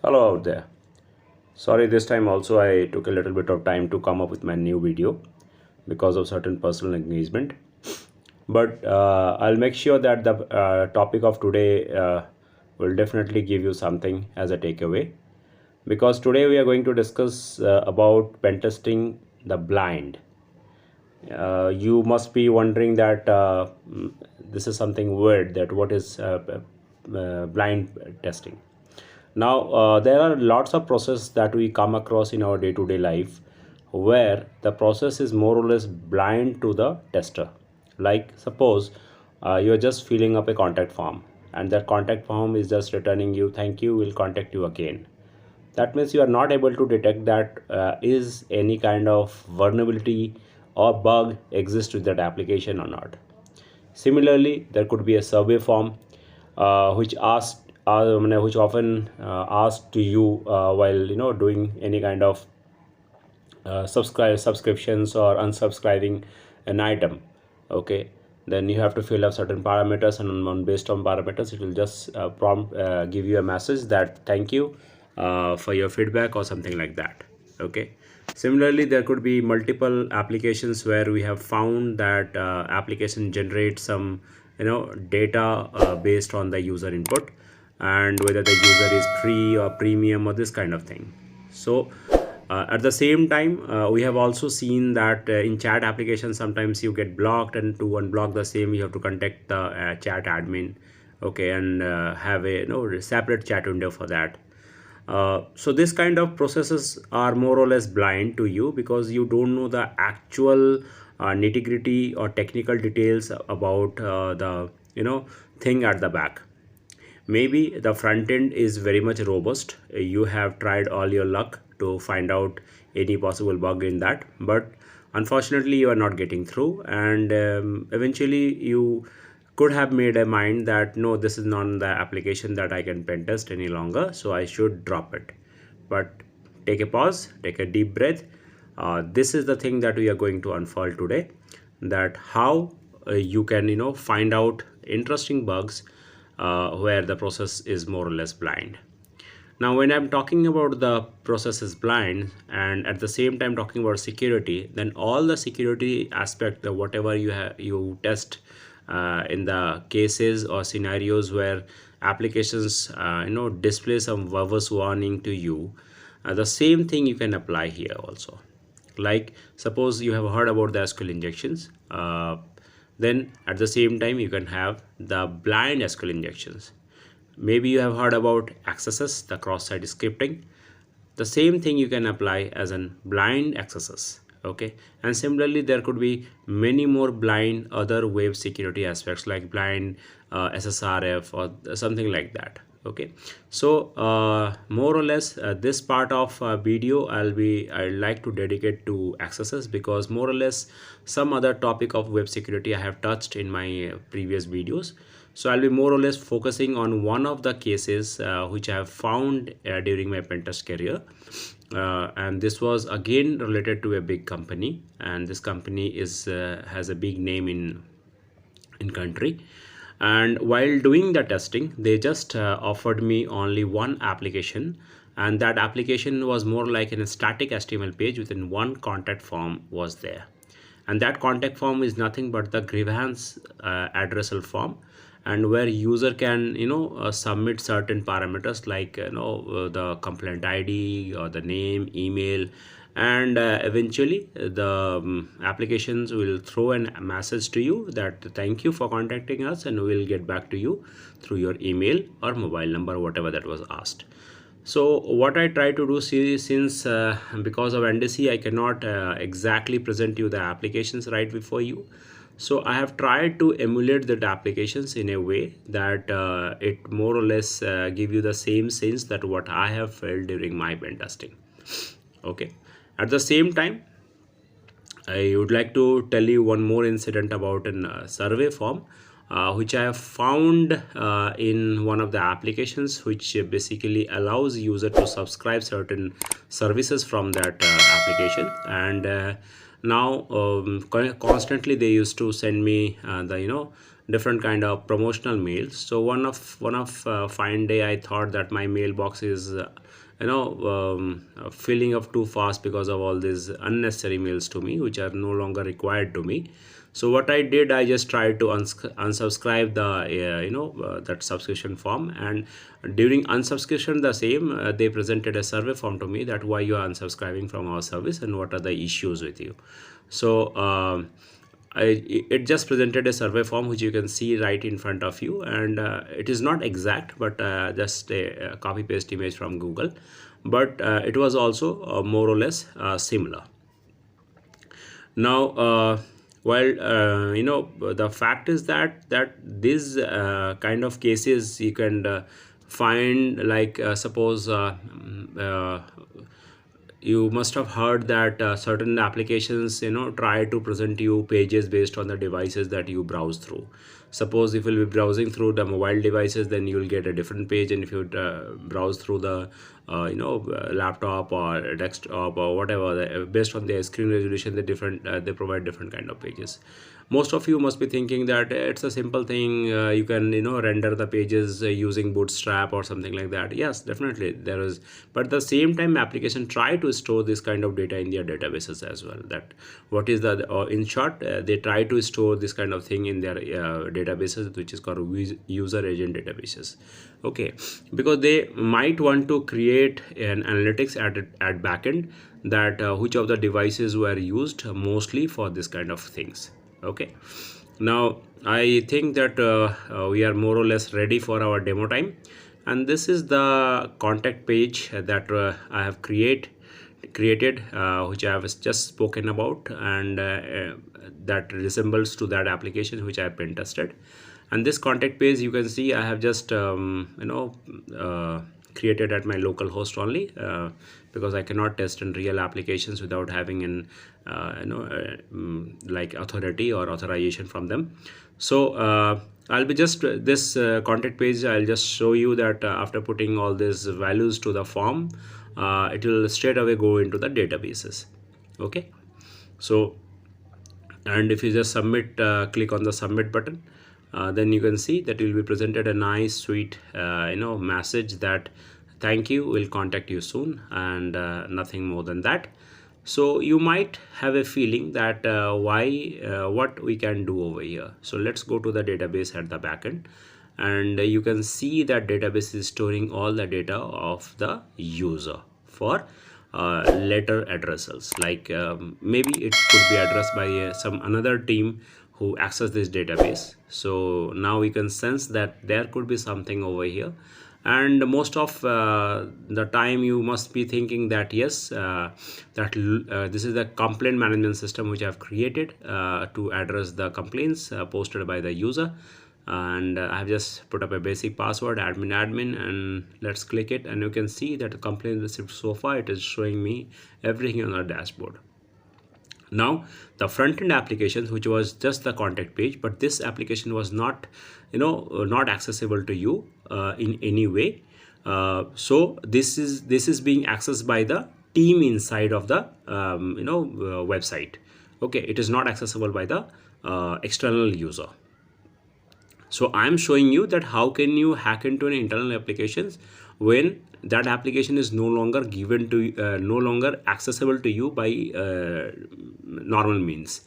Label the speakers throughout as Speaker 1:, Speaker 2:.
Speaker 1: Hello out there. Sorry, this time also I took a little bit of time to come up with my new video because of certain personal engagement. But I'll make sure that the topic of today will definitely give you something as a takeaway. Because today we are going to discuss about pen testing the blind. You must be wondering that this is something weird, that what is blind testing. Now, there are lots of processes that we come across in our day-to-day life where the process is more or less blind to the tester. Like suppose you are just filling up a contact form, and that contact form is just returning you thank you, will contact you again. That means you are not able to detect that is any kind of vulnerability or bug exists with that application or not. Similarly, there could be a survey form which often asked to you while doing any kind of subscriptions or unsubscribing an item. Okay, then you have to fill up certain parameters, and based on parameters it will just prompt give you a message that thank you for your feedback or something like that. Okay, similarly there could be multiple applications where we have found that application generates some data based on the user input, and whether the user is free or premium or this kind of thing. So at the same time, we have also seen that in chat applications sometimes you get blocked, and to unblock the same you have to contact the chat admin. Okay, and have a separate chat window for that. So this kind of processes are more or less blind to you because you don't know the actual nitty-gritty or technical details about the thing at the back. Maybe the front end is very much robust. You have tried all your luck to find out any possible bug in that, but unfortunately you are not getting through, and eventually you could have made a mind that no, this is not the application that I can pen test any longer, so I should drop it. But take a pause, take a deep breath. This is the thing that we are going to unfold today, that how you can find out interesting bugs where the process is more or less blind. Now, when I'm talking about the process is blind and at the same time talking about security, then all the security aspect of whatever you test in the cases or scenarios where applications display some verbose warning to you, the same thing you can apply here also. Like suppose you have heard about the SQL injections, then at the same time you can have the blind SQL injections. Maybe you have heard about XSS, the cross-site scripting. The same thing you can apply as a blind XSS. Okay, and similarly there could be many more blind other web security aspects like blind SSRF or something like that. Okay, so more or less this part of video I'd like to dedicate to XSS, because more or less some other topic of web security I have touched in my previous videos. So I'll be more or less focusing on one of the cases which I have found during my pentest career, and this was again related to a big company, and this company is has a big name in country. And while doing the testing they just offered me only one application, and that application was more like a static HTML page within one contact form was there, and that contact form is nothing but the grievance addressal form, and where user can submit certain parameters like the complaint ID or the name, email, and eventually the applications will throw a message to you that thank you for contacting us, and we'll get back to you through your email or mobile number, whatever that was asked. So what I try to do, see, since because of NDC I cannot exactly present you the applications right before you, so I have tried to emulate the applications in a way that it more or less give you the same sense that what I have felt during my pen testing. Okay, at the same time I would like to tell you one more incident about a survey form which I have found in one of the applications, which basically allows user to subscribe certain services from that application. And now constantly they used to send me the different kind of promotional mails. So one of fine day I thought that my mailbox is filling up too fast because of all these unnecessary mails to me which are no longer required to me. So what I did, I just tried to unsubscribe the that subscription form, and during unsubscription the same they presented a survey form to me that why you are unsubscribing from our service and what are the issues with you. So it just presented a survey form which you can see right in front of you, and it is not exact, but just a copy paste image from Google, but it was also more or less similar. Now while the fact is that these kind of cases you can find, like suppose you must have heard that certain applications try to present you pages based on the devices that you browse through. Suppose if you'll be browsing through the mobile devices, then you'll get a different page, and if you browse through the laptop or desktop or whatever, based on their screen resolution, they provide different kind of pages. Most of you must be thinking that it's a simple thing, you can render the pages using Bootstrap or something like that. Yes, definitely there is, but at the same time application try to store this kind of data in their databases as well. That what is the in short, they try to store this kind of thing in their databases, which is called user agent databases. Okay, because they might want to create an analytics at backend, that which of the devices were used mostly for this kind of things. Okay, now I think that we are more or less ready for our demo time, and this is the contact page that I have created which I have just spoken about, and that resembles to that application which I have pen tested. And this contact page, you can see I have just created at my local host only, because I cannot test in real applications without having an like authority or authorization from them. So I'll be just this contact page, I'll just show you that after putting all these values to the form, it will straight away go into the databases. Okay, so, and if you just submit, click on the submit button, then you can see that you will be presented a nice sweet message that thank you, we'll contact you soon, and nothing more than that. So you might have a feeling that what we can do over here. So let's go to the database at the backend, and you can see that database is storing all the data of the user for letter addresses, like maybe it could be addressed by some another team who access this database. So now we can sense that there could be something over here, and most of the time you must be thinking that yes, this is the complaint management system which I have created to address the complaints posted by the user. And I have just put up a basic password, admin, and let's click it, and you can see that the complaint received so far, it is showing me everything on our dashboard. Now the front-end applications, which was just the contact page, but this application was not not accessible to you in any way. So this is being accessed by the team inside of the website. Okay, it is not accessible by the external user. So I'm showing you that how can you hack into an internal applications when that application is no longer given to no longer accessible to you by normal means.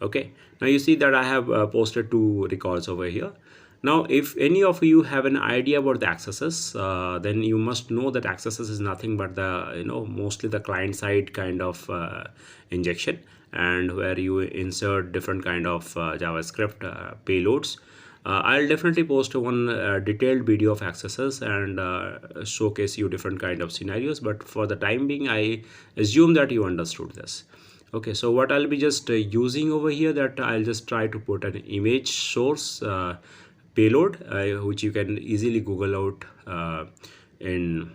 Speaker 1: Okay, now you see that I have posted 2 records over here. Now if any of you have an idea about the XSS, then you must know that XSS is nothing but the mostly the client side kind of injection, and where you insert different kind of JavaScript payloads. I'll definitely post one detailed video of XSS and showcase you different kind of scenarios, but for the time being I assume that you understood this. Okay, so what I'll be just using over here, that I'll just try to put an image source payload which you can easily Google out in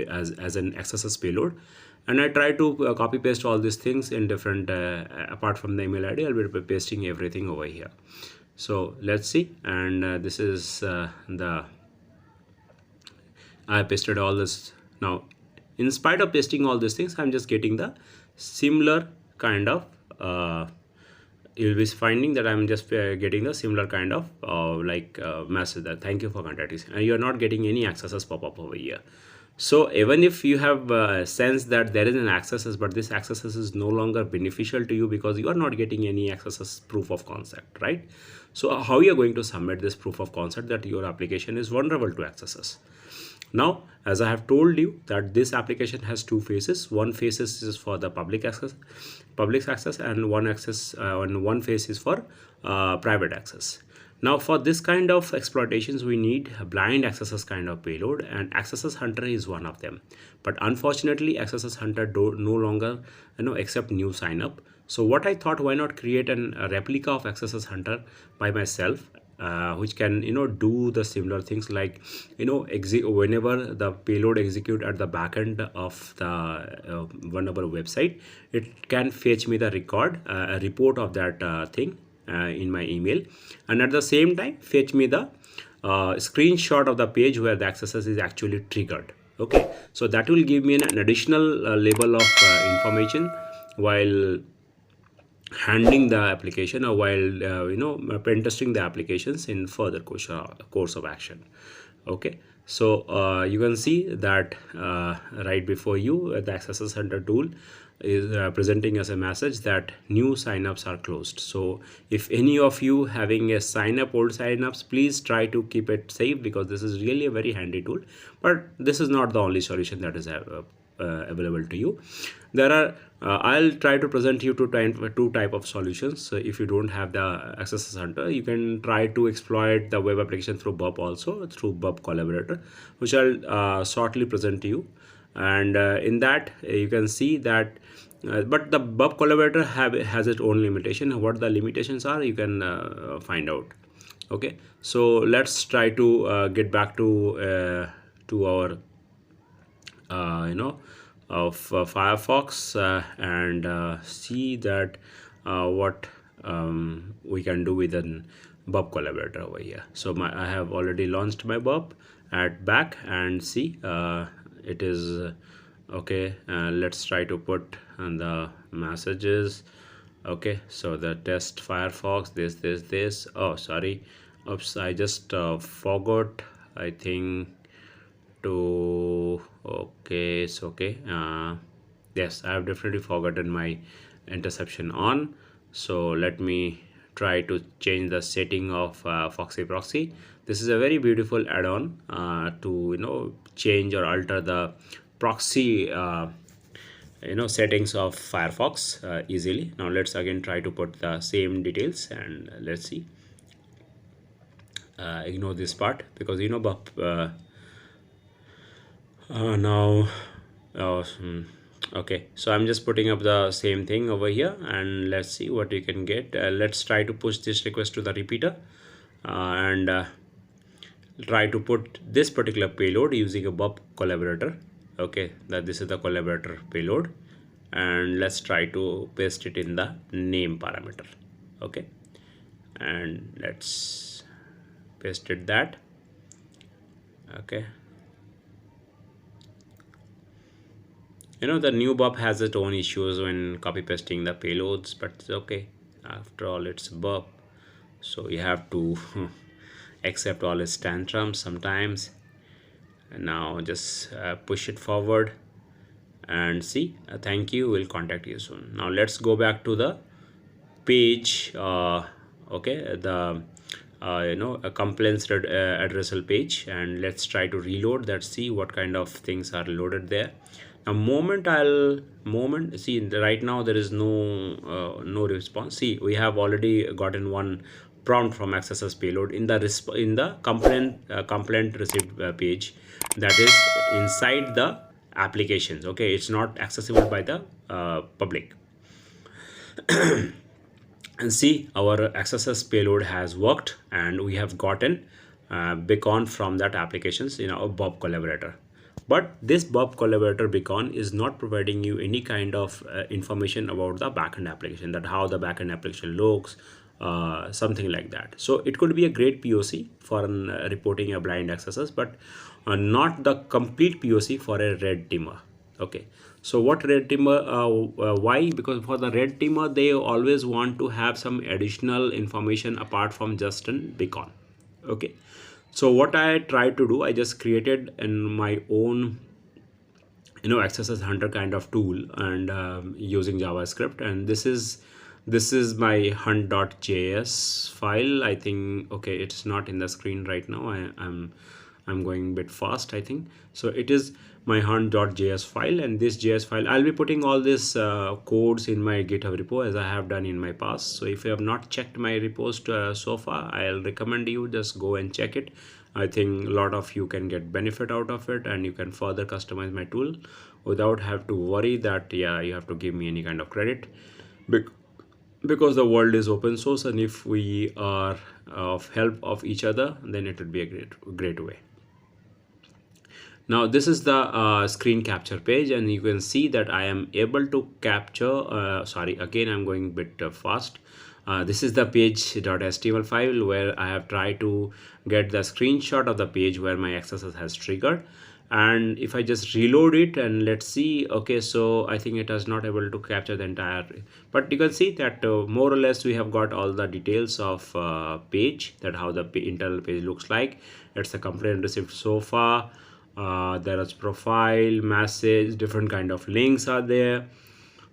Speaker 1: as an XSS payload. And I try to copy paste all these things in different apart from the email ID, I'll be pasting everything over here. So let's see, and this is I pasted all this. Now in spite of pasting all these things, I'm just getting the similar kind of you'll be finding that I'm just getting a similar kind of message that thank you for contacting, and you're not getting any accesses pop up over here. So even if you have sensed that there is an accesses, but this accesses is no longer beneficial to you because you are not getting any accesses proof of concept, right? So how you are going to submit this proof of concept that your application is vulnerable to accesses? Now, as I have told you that this application has two phases. One phase is for the public access, and one phase is for private access. Now, for this kind of exploitations, we need a blind accesses kind of payload, and XSS Hunter is one of them. But unfortunately, XSS Hunter no longer accept new sign up. So what I thought, why not create a replica of XSS Hunter by myself, which can do the similar things like whenever the payload execute at the backend of the vulnerable website, it can fetch me the a report of that thing in my email, and at the same time fetch me the screenshot of the page where the XSS is actually triggered. Okay, so that will give me an additional level of information while handling the application, or while pen testing the applications in further course of action. Okay, so you can see that right before you, the XSS Hunter tool is presenting us a message that new signups are closed. So if any of you having a old signups, please try to keep it safe, because this is really a very handy tool. But this is not the only solution that is available to you. There are I'll try to present you two type of solutions. So if you don't have the XSS Hunter, you can try to exploit the web application through BUP, also through BUP Collaborator, which I'll shortly present to you. And in that you can see that but the BUP Collaborator has its own limitation. What the limitations are, you can find out. Okay, so let's try to get back to our of Firefox and see that what we can do with an BUP Collaborator over here. So I have already launched my BUP at back, and see it is okay. Let's try to put on the messages. Okay, so the test Firefox, this. Oh, sorry, oops, I just forgot, I think, to okay. It's okay. Yes, I have definitely forgotten my interception on. So let me try to change the setting of Foxy Proxy. This is a very beautiful add-on to change or alter the proxy settings of Firefox easily. Now let's again try to put the same details, and let's see. Ignore this part, because BUP now okay, so I'm just putting up the same thing over here, and let's see what you can get. Let's try to push this request to the repeater and try to put this particular payload using a BUP Collaborator. Okay, this is the collaborator payload, and let's try to paste it in the name parameter. Okay, and let's paste it that. Okay, the new BUP has its own issues when copy pasting the payloads, but it's okay. After all, it's BUP, so you have to accept all its tantrums sometimes. And now just push it forward and see. Thank you, we'll contact you soon. Now let's go back to the page. Okay, the a complaints addressal page, and let's try to reload that. See what kind of things are loaded there. Now see, right now there is no response. See, we have already gotten one prompt from XSS payload in the complaint received page, that is inside the applications. Okay, it's not accessible by the public. And see, our XSS payload has worked, and we have gotten beacon from that applications in our BUP Collaborator. But this BUP Collaborator beacon is not providing you any kind of information about the backend application, that how the backend application looks, something like that. So it could be a great POC for reporting a blind XSS, but not the complete POC for a red dimmer. Okay, so what red teamer, why? Because for the red teamer, they always want to have some additional information apart from just an beacon. Okay, so what I tried to do, I just created in my own XSS hunter kind of tool, and using JavaScript, and this is my hunt.js file, I think. Okay, it's not in the screen right now. I'm going a bit fast, I think. So it is my hunt.js file, and this JS file, I'll be putting all this codes in my GitHub repo as I have done in my past. So if you have not checked my repos so far, I'll recommend you just go and check it. I think a lot of you can get benefit out of it, and you can further customize my tool without have to worry that, yeah, you have to give me any kind of credit, because the world is open source, and if we are of help of each other, then it would be a great way. Now this is the screen capture page, and you can see that I am able to capture, sorry, again I'm going a bit fast. This is the page.html file where I have tried to get the screenshot of the page where my XSS has triggered. And if I just reload it and let's see, okay, so I think it is not able to capture the entire, but you can see that more or less we have got all the details of page, that how the internal page looks like. It's a complaint received so far. There is profile, message, different kind of links are there.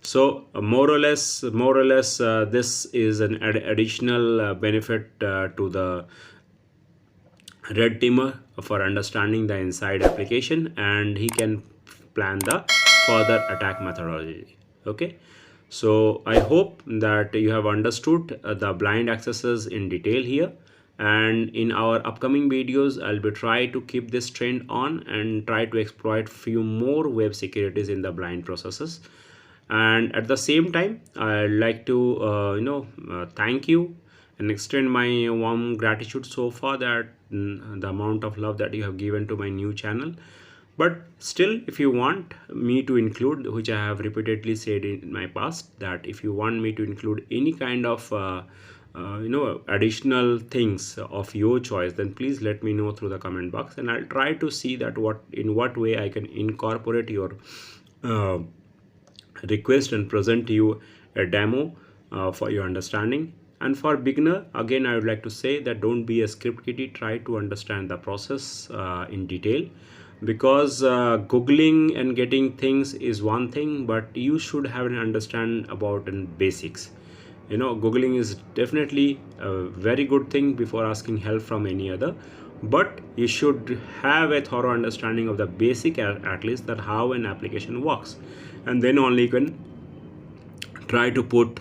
Speaker 1: So more or less this is an additional benefit to the red teamer for understanding the inside application, and he can plan the further attack methodology. Okay, so I hope that you have understood the blind accesses in detail here, and in our upcoming videos I'll be try to keep this trend on and try to exploit few more web securities in the blind processes. And at the same time, I'd like to thank you and extend my warm gratitude so far, that the amount of love that you have given to my new channel. But still, if you want me to include, which I have repeatedly said in my past, that if you want me to include any kind of additional things of your choice, then please let me know through the comment box, and I'll try to see that in what way I can incorporate your request and present you a demo for your understanding. And for beginner, again I would like to say that don't be a script kiddie, try to understand the process in detail, because googling and getting things is one thing, but you should have an understand about basics. Googling is definitely a very good thing before asking help from any other, but you should have a thorough understanding of the basic, at least, that how an application works, and then only you can try to put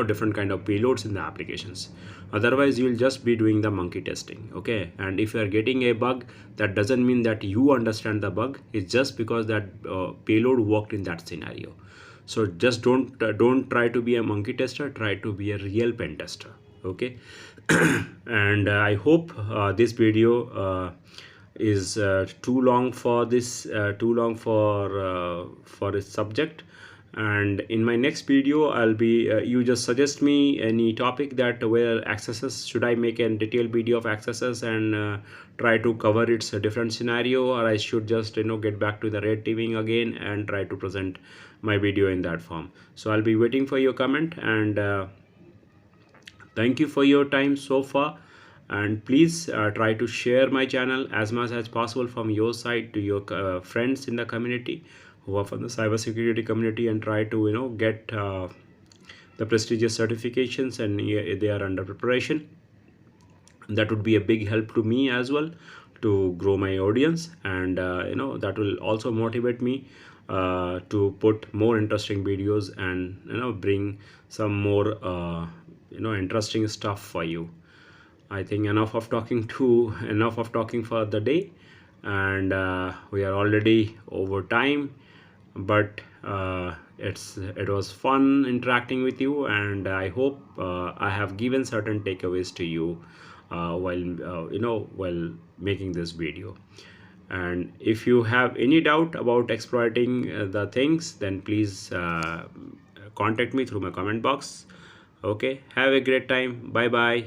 Speaker 1: different kind of payloads in the applications. Otherwise you will just be doing the monkey testing. Okay, and if you are getting a bug, that doesn't mean that you understand the bug. It's just because that payload worked in that scenario. So just don't try to be a monkey tester, try to be a real pen tester. Okay. And I hope this video is too long for this for this subject. And in my next video I'll be you just suggest me any topic, that where accesses, should I make a detailed video of accesses and try to cover its different scenario, or I should just get back to the red teaming again and try to present my video in that form. So I'll be waiting for your comment, and thank you for your time so far. And please try to share my channel as much as possible from your side to your friends in the community who are from the cybersecurity community, and try to get the prestigious certifications, and they are under preparation. That would be a big help to me as well to grow my audience, and that will also motivate me to put more interesting videos and bring some more interesting stuff for you. I think enough of talking for the day, and we are already over time, but it was fun interacting with you, and I hope I have given certain takeaways to you while making this video. And if you have any doubt about exploiting the things, then please contact me through my comment box. Okay, have a great time. Bye bye.